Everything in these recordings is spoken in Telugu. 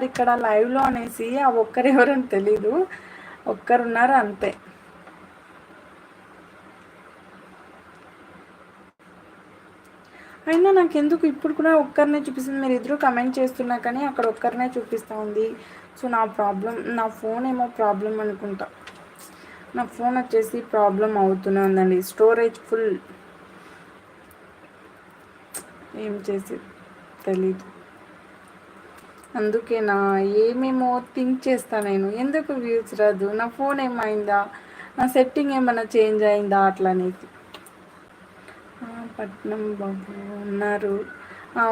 ఇక్కడ లైవ్లో అనేసి ఆ ఒక్కరు ఎవరని తెలీదు, ఒక్కరున్నారు అంతే. అయినా నాకు ఎందుకు ఇప్పుడు కూడా ఒక్కరినే చూపిస్తుంది, మీరు ఇద్దరు కమెంట్ చేస్తున్నా కానీ అక్కడ ఒక్కరినే చూపిస్తూ ఉంది. సో నా ప్రాబ్లం, నా ఫోన్ ఏమో ప్రాబ్లం అనుకుంటా. నా ఫోన్ వచ్చేసి ప్రాబ్లం అవుతూనే ఉందండి, స్టోరేజ్ ఫుల్. ఏం చేసి తెలీదు, అందుకేనా ఏమేమో థింక్ చేస్తా నేను. ఎందుకు వ్యూస్ రాదు, నా ఫోన్ ఏమైందా, నా సెట్టింగ్ ఏమైనా చేంజ్ అయిందా అట్లా అనేది. పట్నం బాబు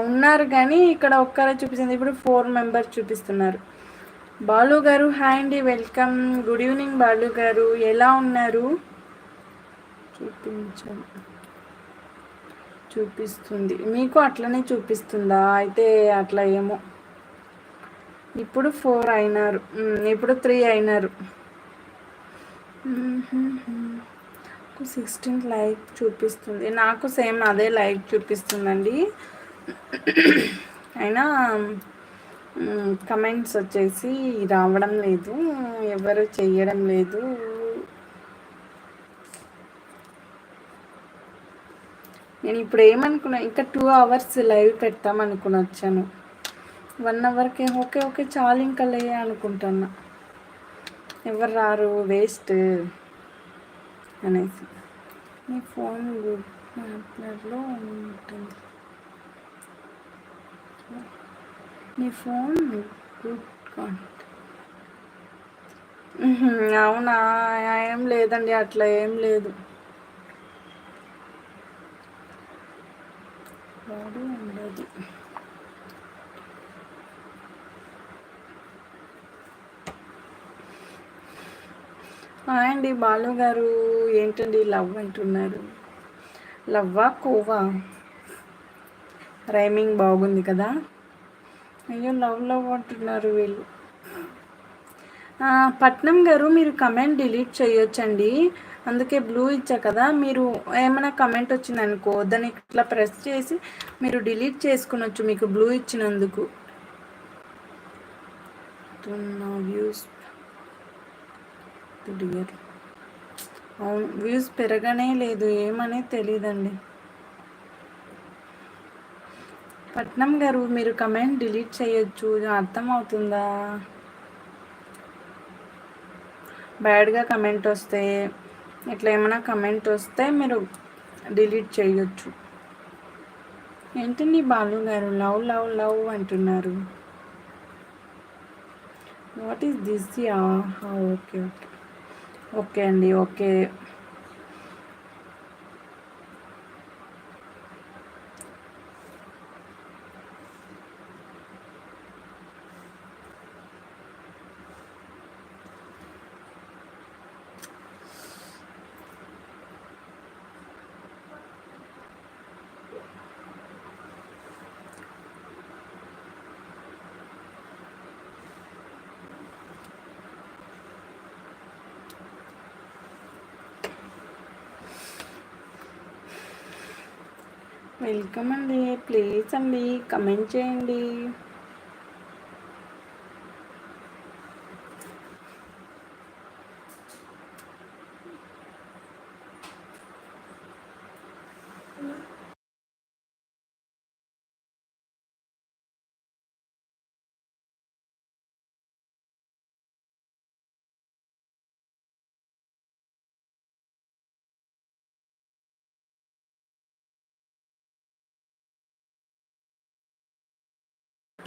ఉన్నారు కానీ ఇక్కడ ఒక్కరే చూపిస్తుంది. ఇప్పుడు 4 మెంబర్స్ చూపిస్తున్నారు. బాలు గారు హాయ్ అండి, వెల్కమ్, గుడ్ ఈవినింగ్ బాలు గారు, ఎలా ఉన్నారు? చూపిస్తుంది మీకు అట్లనే చూపిస్తుందా? అయితే అట్లా ఏమో. ఇప్పుడు 4 అయినారు, ఇప్పుడు 3 అయినారు. 16 లైక్ చూపిస్తుంది, నాకు సేమ్ అదే లైక్ చూపిస్తుందండి. అయినా కమెంట్స్ వచ్చేసి రావడం లేదు, ఎవరు చెయ్యడం లేదు. నేను ఇప్పుడు ఏమనుకున్నా, ఇంకా 2 అవర్స్ లైవ్ పెడతాం అనుకుని వచ్చాను. 1 అవర్కి ఓకే ఓకే చాలు ఇంకా లే అనుకుంటున్నా, ఎవరు రారు వేస్ట్ అనేసి. మీ ఫోన్ గుడ్ మ్యాప్లర్లో ఉంటుంది, మీ ఫోన్ గుడ్ కాంటాక్ట్. అవునా, ఏం లేదండి, అట్లా ఏం లేదు. వాడు ఉండదు. హాయ్ అండి బాలు గారు, ఏంటండి లవ్ అంటున్నారు? లవ్వా కోవా, రైమింగ్ బాగుంది కదా. అయ్యో లవ్ లవ్ అంటున్నారు వీళ్ళు. పట్నం గారు మీరు కమెంట్ డిలీట్ చేయొచ్చండి, అందుకే బ్లూ ఇచ్చా కదా. మీరు ఏమైనా కమెంట్ వచ్చింది అనుకో, దాన్ని ఇట్లా ప్రెస్ చేసి మీరు డిలీట్ చేసుకునొచ్చు, మీకు బ్లూ ఇచ్చినందుకు. వ్యూస్ అవును, వ్యూస్ పెరగనే లేదు, ఏమనే తెలియదండి. పట్నం గారు మీరు కమెంట్ డిలీట్ చేయొచ్చు, అర్థమవుతుందా? బ్యాడ్గా కమెంట్ వస్తే, ఇట్లా ఏమైనా కమెంట్ వస్తే మీరు డిలీట్ చేయొచ్చు. ఏంటండి బాలు గారు లవ్ లవ్ లవ్ అంటున్నారు? What is this? Okay okay okay అండి, ఓకే. వెల్కమ్ అండి, ప్లీజ్ అండి కమెంట్ చేయండి.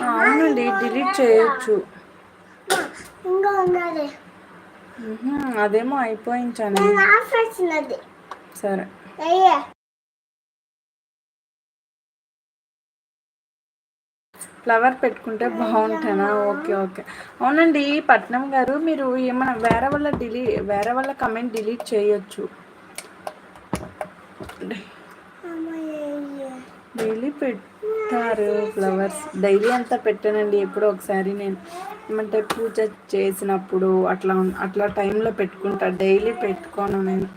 అవునండి, డిలీట్ చేయొచ్చు. అదేమో అయిపోయించాను. సరే, ఫ్లవర్ పెట్టుకుంటే బాగుంటానా? Okay okay. అవునండి పట్నం గారు, మీరు ఏమైనా వేరే వాళ్ళ కమెంట్ డిలీట్ చేయొచ్చు. డైలీ పెట్టారు ఫ్లవర్స్, డైలీ అంతా పెట్టానండి, ఎప్పుడో ఒకసారి నేను ఏమంటే పూజ చేసినప్పుడు అట్లా టైంలో పెట్టుకుంటా, డైలీ పెట్టుకోను నేను.